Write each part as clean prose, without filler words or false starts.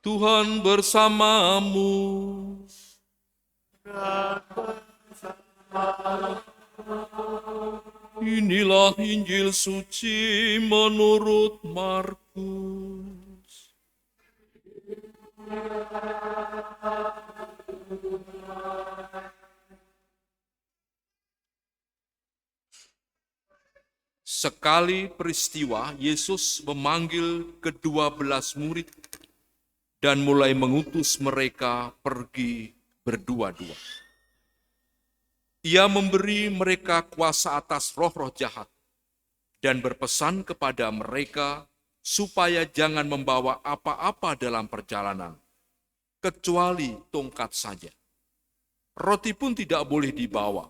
Tuhan bersamamu. Inilah Injil suci menurut Markus. Sekali peristiwa, Yesus memanggil ke-12 murid dan mulai mengutus mereka pergi berdua-dua. Ia memberi mereka kuasa atas roh-roh jahat dan berpesan kepada mereka supaya jangan membawa apa-apa dalam perjalanan, kecuali tongkat saja. Roti pun tidak boleh dibawa.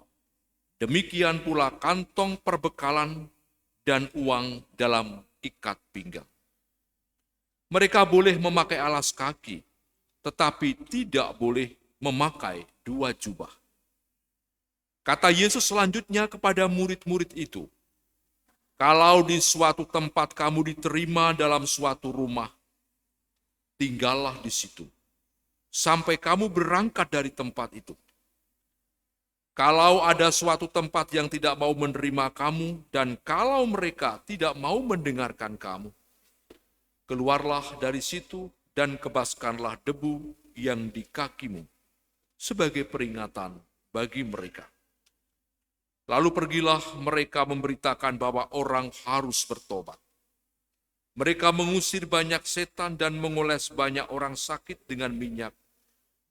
Demikian pula kantong perbekalan dan uang dalam ikat pinggang. Mereka boleh memakai alas kaki, tetapi tidak boleh memakai 2 jubah. Kata Yesus selanjutnya kepada murid-murid itu, "Kalau di suatu tempat kamu diterima dalam suatu rumah, tinggallah di situ, sampai kamu berangkat dari tempat itu. Kalau ada suatu tempat yang tidak mau menerima kamu, dan kalau mereka tidak mau mendengarkan kamu, keluarlah dari situ dan kebaskanlah debu yang di kakimu sebagai peringatan bagi mereka." Lalu pergilah mereka memberitakan bahwa orang harus bertobat. Mereka mengusir banyak setan dan mengoles banyak orang sakit dengan minyak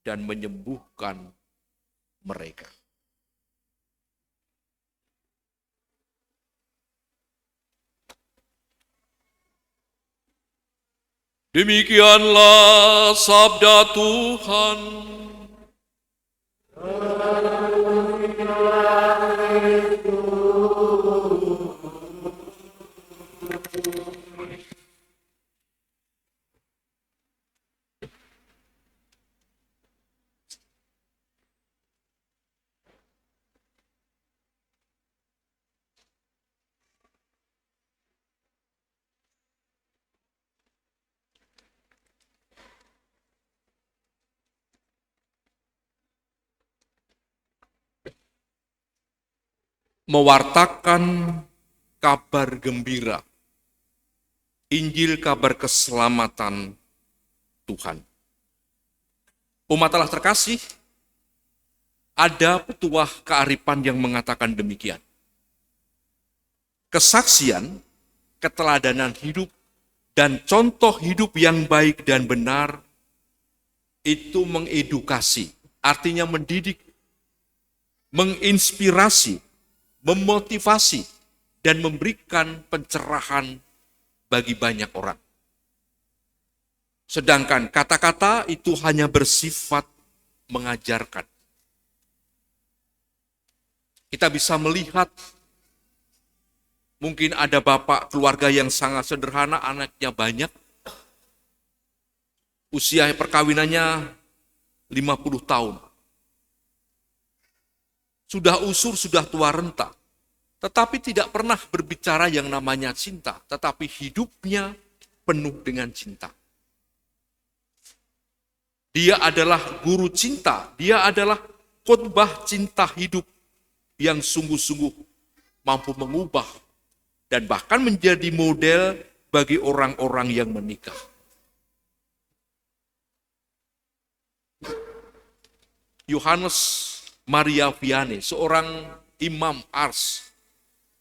dan menyembuhkan mereka. Demikianlah sabda Tuhan. Mewartakan kabar gembira, Injil kabar keselamatan Tuhan. Umat Allah terkasih, ada petuah kearifan yang mengatakan demikian. Kesaksian, keteladanan hidup, dan contoh hidup yang baik dan benar itu mengedukasi, artinya mendidik, menginspirasi, memotivasi, dan memberikan pencerahan bagi banyak orang. Sedangkan kata-kata itu hanya bersifat mengajarkan. Kita bisa melihat, mungkin ada bapak keluarga yang sangat sederhana, anaknya banyak, usia perkawinannya 50 tahun. Sudah usur, sudah tua renta, tetapi tidak pernah berbicara yang namanya cinta, tetapi hidupnya penuh dengan cinta. Dia adalah guru cinta, dia adalah khotbah cinta hidup yang sungguh-sungguh mampu mengubah dan bahkan menjadi model bagi orang-orang yang menikah. Yohanes Maria Vianney, seorang imam Ars,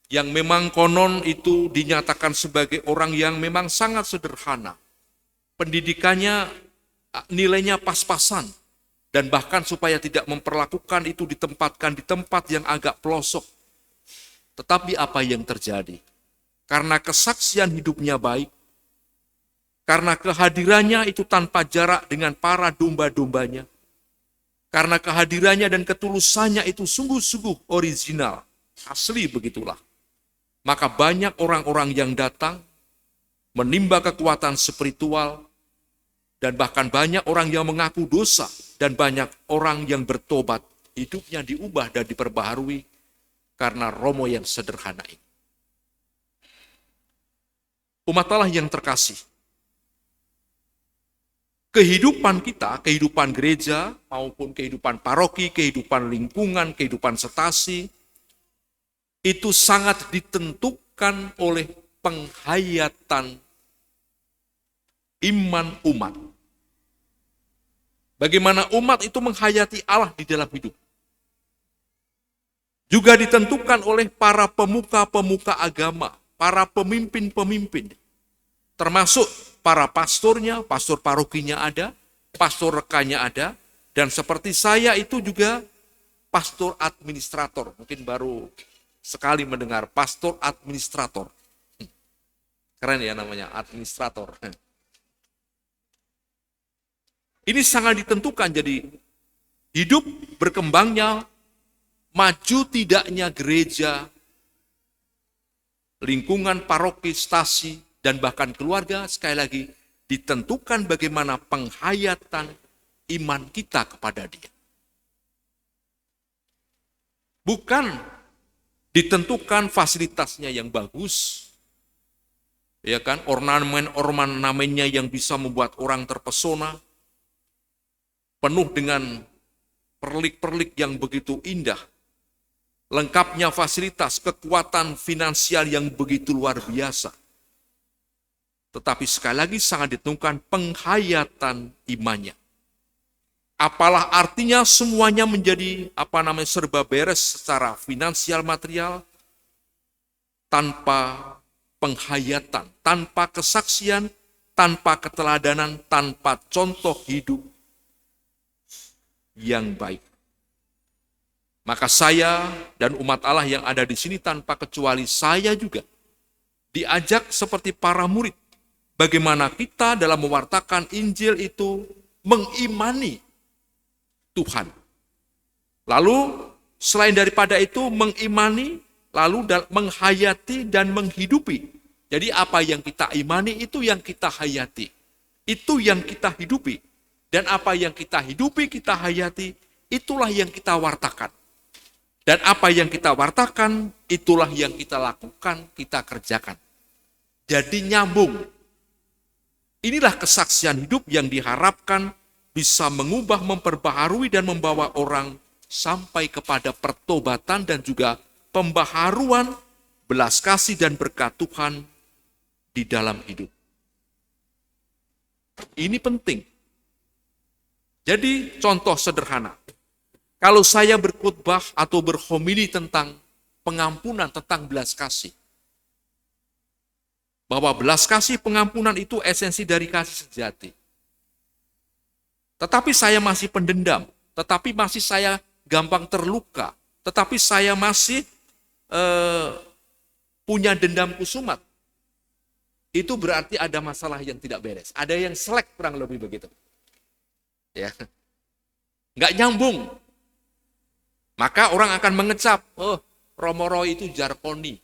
yang memang konon itu dinyatakan sebagai orang yang memang sangat sederhana. Pendidikannya nilainya pas-pasan, dan bahkan supaya tidak memperlakukan itu ditempatkan di tempat yang agak pelosok. Tetapi apa yang terjadi? Karena kesaksian hidupnya baik, karena kehadirannya itu tanpa jarak dengan para domba-dombanya, karena kehadirannya dan ketulusannya itu sungguh-sungguh original, asli begitulah. Maka banyak orang-orang yang datang menimba kekuatan spiritual, dan bahkan banyak orang yang mengaku dosa, dan banyak orang yang bertobat, hidupnya diubah dan diperbaharui karena Romo yang sederhana ini. Umat Allah yang terkasih, kehidupan kita, kehidupan gereja, maupun kehidupan paroki, kehidupan lingkungan, kehidupan setasi, itu sangat ditentukan oleh penghayatan iman umat. Bagaimana umat itu menghayati Allah di dalam hidup. Juga ditentukan oleh para pemuka-pemuka agama, para pemimpin-pemimpin, termasuk para pastornya, pastor parokinya ada, pastor rekannya ada, dan seperti saya itu juga pastor administrator. Mungkin baru sekali mendengar pastor administrator. Keren ya namanya, administrator. Ini sangat ditentukan, jadi hidup berkembangnya, maju tidaknya gereja, lingkungan paroki, stasi, dan bahkan keluarga, sekali lagi, ditentukan bagaimana penghayatan iman kita kepada Dia. Bukan ditentukan fasilitasnya yang bagus, ya kan, ornamen-ornamennya yang bisa membuat orang terpesona, penuh dengan perlik-perlik yang begitu indah, lengkapnya fasilitas, kekuatan finansial yang begitu luar biasa. Tetapi sekali lagi sangat ditentukan penghayatan imannya. Apalah artinya semuanya menjadi serba beres secara finansial material, tanpa penghayatan, tanpa kesaksian, tanpa keteladanan, tanpa contoh hidup yang baik. Maka saya dan umat Allah yang ada di sini tanpa kecuali saya juga diajak seperti para murid. Bagaimana kita dalam mewartakan Injil itu mengimani Tuhan. Lalu selain daripada itu mengimani, lalu menghayati dan menghidupi. Jadi apa yang kita imani itu yang kita hayati. Itu yang kita hidupi. Dan apa yang kita hidupi, kita hayati, itulah yang kita wartakan. Dan apa yang kita wartakan, itulah yang kita lakukan, kita kerjakan. Jadi nyambung. Inilah kesaksian hidup yang diharapkan bisa mengubah, memperbaharui, dan membawa orang sampai kepada pertobatan dan juga pembaharuan, belas kasih dan berkat Tuhan di dalam hidup. Ini penting. Jadi contoh sederhana. Kalau saya berkhotbah atau berhomili tentang pengampunan, tentang belas kasih, bahwa belas kasih pengampunan itu esensi dari kasih sejati. Tetapi saya masih pendendam, tetapi masih saya gampang terluka, tetapi saya masih punya dendam kusumat. Itu berarti ada masalah yang tidak beres. Ada yang selek kurang lebih begitu. Ya, nggak nyambung. Maka orang akan mengecap, oh Romoro itu jarkoni.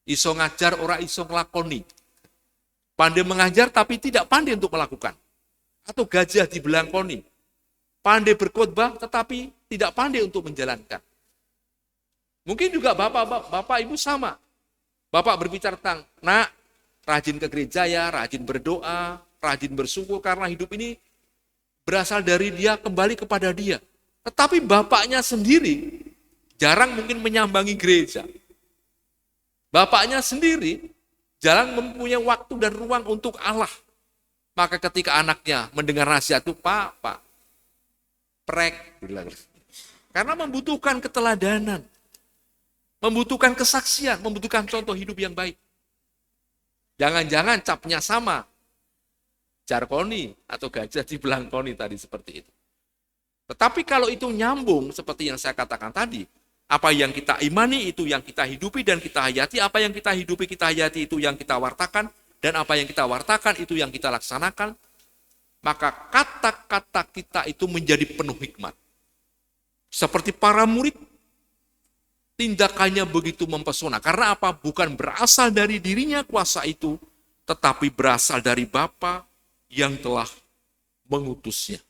Iso ngajar, ora iso ngelakoni. Pandai mengajar tapi tidak pandai untuk melakukan. Atau gajah dibelangkoni. Pandai berkhotbah tetapi tidak pandai untuk menjalankan. Mungkin juga bapak ibu sama. Bapak berbicara tentang, nak, rajin ke gereja ya, rajin berdoa, rajin bersyukur karena hidup ini berasal dari dia, kembali kepada dia. Tetapi bapaknya sendiri jarang mungkin menyambangi gereja. Bapaknya sendiri jarang mempunyai waktu dan ruang untuk Allah. Maka ketika anaknya mendengar nasihat itu, Pak, prek. Karena membutuhkan keteladanan. Membutuhkan kesaksian, membutuhkan contoh hidup yang baik. Jangan-jangan capnya sama. Jarkoni atau gajah dibelangkoni tadi seperti itu. Tetapi kalau itu nyambung seperti yang saya katakan tadi, apa yang kita imani itu yang kita hidupi dan kita hayati, apa yang kita hidupi kita hayati itu yang kita wartakan, dan apa yang kita wartakan itu yang kita laksanakan, maka kata-kata kita itu menjadi penuh hikmat. Seperti para murid, tindakannya begitu mempesona. Karena apa? Bukan berasal dari dirinya kuasa itu, tetapi berasal dari Bapa yang telah mengutusnya.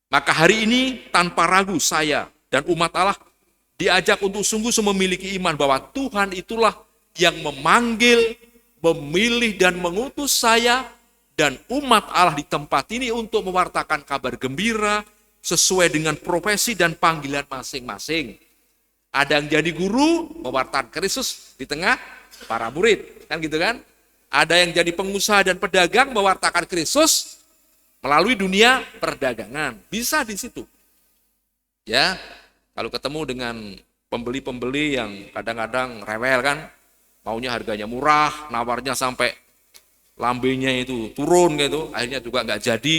Maka hari ini tanpa ragu saya dan umat Allah diajak untuk sungguh-sungguh memiliki iman bahwa Tuhan itulah yang memanggil, memilih dan mengutus saya dan umat Allah di tempat ini untuk mewartakan kabar gembira sesuai dengan profesi dan panggilan masing-masing. Ada yang jadi guru, mewartakan Kristus di tengah para murid, kan gitu kan? Ada yang jadi pengusaha dan pedagang, mewartakan Kristus melalui dunia perdagangan. Bisa di situ. Ya, kalau ketemu dengan pembeli-pembeli yang kadang-kadang rewel kan, maunya harganya murah, nawarnya sampai lambenya itu turun gitu, akhirnya juga nggak jadi,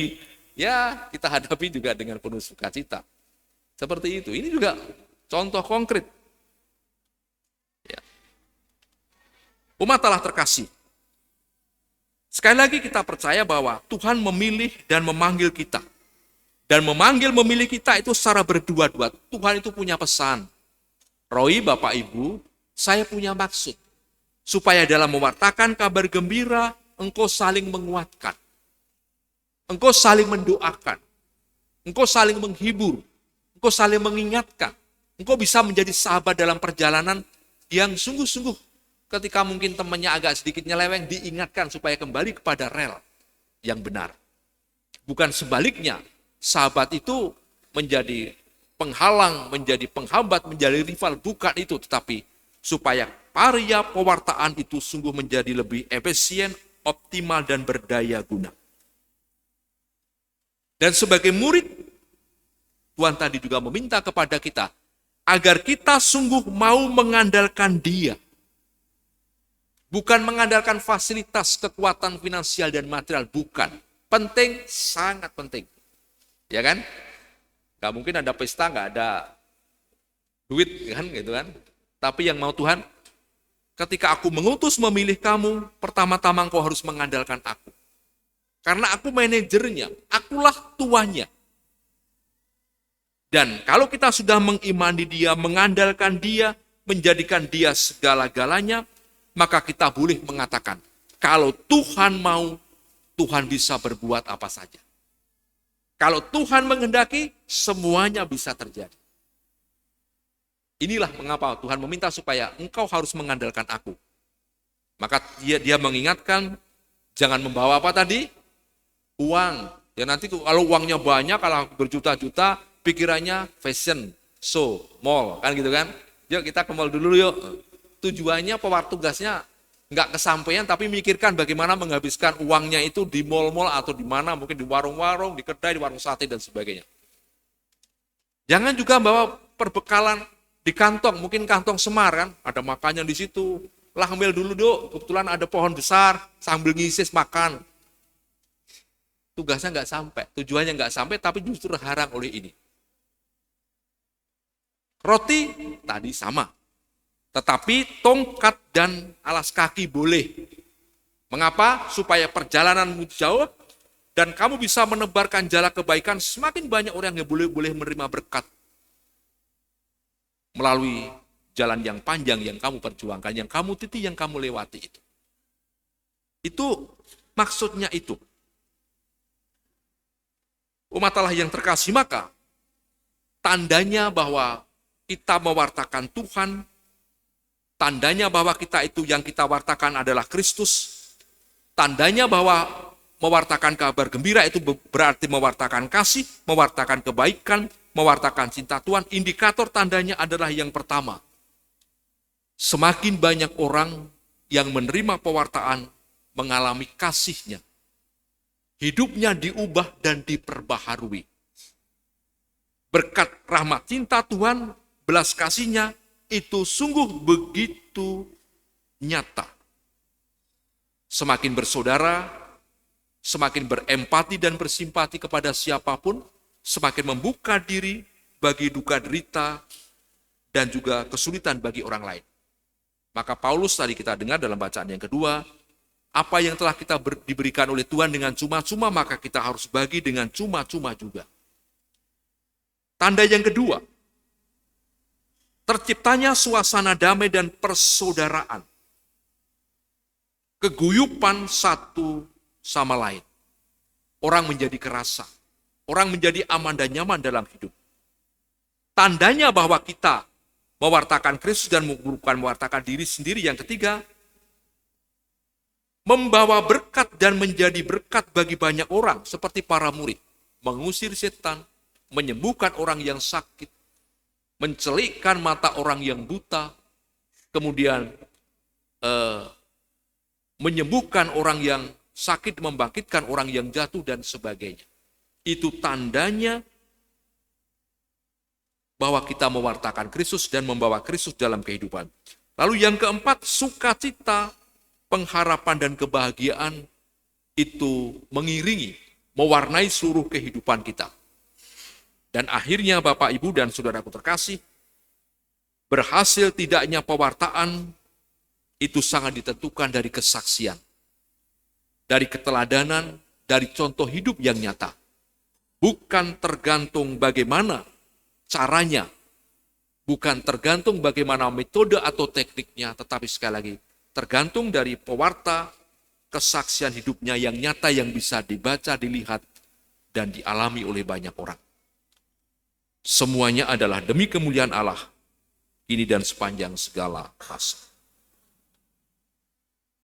ya kita hadapi juga dengan penuh sukacita. Seperti itu, ini juga contoh konkret. Ya. Umat Allah terkasih. Sekali lagi kita percaya bahwa Tuhan memilih dan memanggil kita. Dan memanggil memilih kita itu secara berdua-dua. Tuhan itu punya pesan. Roy, Bapak Ibu, saya punya maksud. Supaya dalam mewartakan kabar gembira, engkau saling menguatkan. Engkau saling mendoakan. Engkau saling menghibur. Engkau saling mengingatkan. Engkau bisa menjadi sahabat dalam perjalanan yang sungguh-sungguh. Ketika mungkin temannya agak sedikit nyeleweng, diingatkan supaya kembali kepada rel yang benar. Bukan sebaliknya, sahabat itu menjadi penghalang, menjadi penghambat, menjadi rival. Bukan itu, tetapi supaya karya pewartaan itu sungguh menjadi lebih efisien, optimal, dan berdaya guna. Dan sebagai murid, Tuhan tadi juga meminta kepada kita, agar kita sungguh mau mengandalkan Dia. Bukan mengandalkan fasilitas, kekuatan finansial dan material, bukan. Penting, sangat penting. Ya kan? Gak mungkin ada pesta, gak ada duit kan, gitu kan. Tapi yang mau Tuhan, ketika aku mengutus memilih kamu, pertama-tama engkau harus mengandalkan aku. Karena aku manajernya, akulah tuannya. Dan kalau kita sudah mengimani Dia, mengandalkan Dia, menjadikan Dia segala-galanya, maka kita boleh mengatakan, kalau Tuhan mau, Tuhan bisa berbuat apa saja. Kalau Tuhan menghendaki, semuanya bisa terjadi. Inilah mengapa Tuhan meminta supaya engkau harus mengandalkan aku. Maka dia mengingatkan, jangan membawa apa tadi? Uang. Ya nanti kalau uangnya banyak, kalau berjuta-juta, pikirannya fashion, show, mall, kan gitu kan. Yuk kita ke mall dulu yuk. Tujuannya tugasnya nggak kesampaian, tapi mikirkan bagaimana menghabiskan uangnya itu di mall-mall atau di mana, mungkin di warung-warung, di kedai, di warung sate, dan sebagainya. Jangan juga bawa perbekalan di kantong, mungkin kantong semar kan, ada makannya di situ, lah ambil dulu dok, kebetulan ada pohon besar, sambil ngisis makan. Tugasnya nggak sampai, tujuannya nggak sampai, tapi justru terharang oleh ini. Roti tadi sama. Tetapi tongkat dan alas kaki boleh. Mengapa? Supaya perjalananmu jauh dan kamu bisa menebarkan jala kebaikan, semakin banyak orang yang boleh menerima berkat melalui jalan yang panjang yang kamu perjuangkan, yang kamu titi, yang kamu lewati itu. Itu maksudnya itu. Umat Allah yang terkasih, maka tandanya bahwa kita mewartakan Tuhan, tandanya bahwa kita itu yang kita wartakan adalah Kristus. Tandanya bahwa mewartakan kabar gembira itu berarti mewartakan kasih, mewartakan kebaikan, mewartakan cinta Tuhan. Indikator tandanya adalah yang pertama. Semakin banyak orang yang menerima pewartaan mengalami kasihnya. Hidupnya diubah dan diperbaharui. Berkat rahmat cinta Tuhan, belas kasihnya, itu sungguh begitu nyata. Semakin bersaudara, semakin berempati dan bersimpati kepada siapapun, semakin membuka diri bagi duka derita dan juga kesulitan bagi orang lain. Maka Paulus tadi kita dengar dalam bacaan yang kedua, apa yang telah kita diberikan oleh Tuhan dengan cuma-cuma, maka kita harus bagi dengan cuma-cuma juga. Tanda yang kedua, terciptanya suasana damai dan persaudaraan. Keguyupan satu sama lain. Orang menjadi kerasa. Orang menjadi aman dan nyaman dalam hidup. Tandanya bahwa kita mewartakan Kristus dan bukan mewartakan diri sendiri. Yang ketiga, membawa berkat dan menjadi berkat bagi banyak orang, seperti para murid, mengusir setan, menyembuhkan orang yang sakit, mencelikkan mata orang yang buta, kemudian menyembuhkan orang yang sakit, membangkitkan orang yang jatuh, dan sebagainya. Itu tandanya bahwa kita mewartakan Kristus dan membawa Kristus dalam kehidupan. Lalu yang keempat, sukacita, pengharapan, dan kebahagiaan itu mengiringi, mewarnai seluruh kehidupan kita. Dan akhirnya Bapak, Ibu, dan saudaraku terkasih, berhasil tidaknya pewartaan itu sangat ditentukan dari kesaksian, dari keteladanan, dari contoh hidup yang nyata. Bukan tergantung bagaimana caranya, bukan tergantung bagaimana metode atau tekniknya, tetapi sekali lagi tergantung dari pewarta, kesaksian hidupnya yang nyata, yang bisa dibaca, dilihat, dan dialami oleh banyak orang. Semuanya adalah demi kemuliaan Allah, ini dan sepanjang segala masa.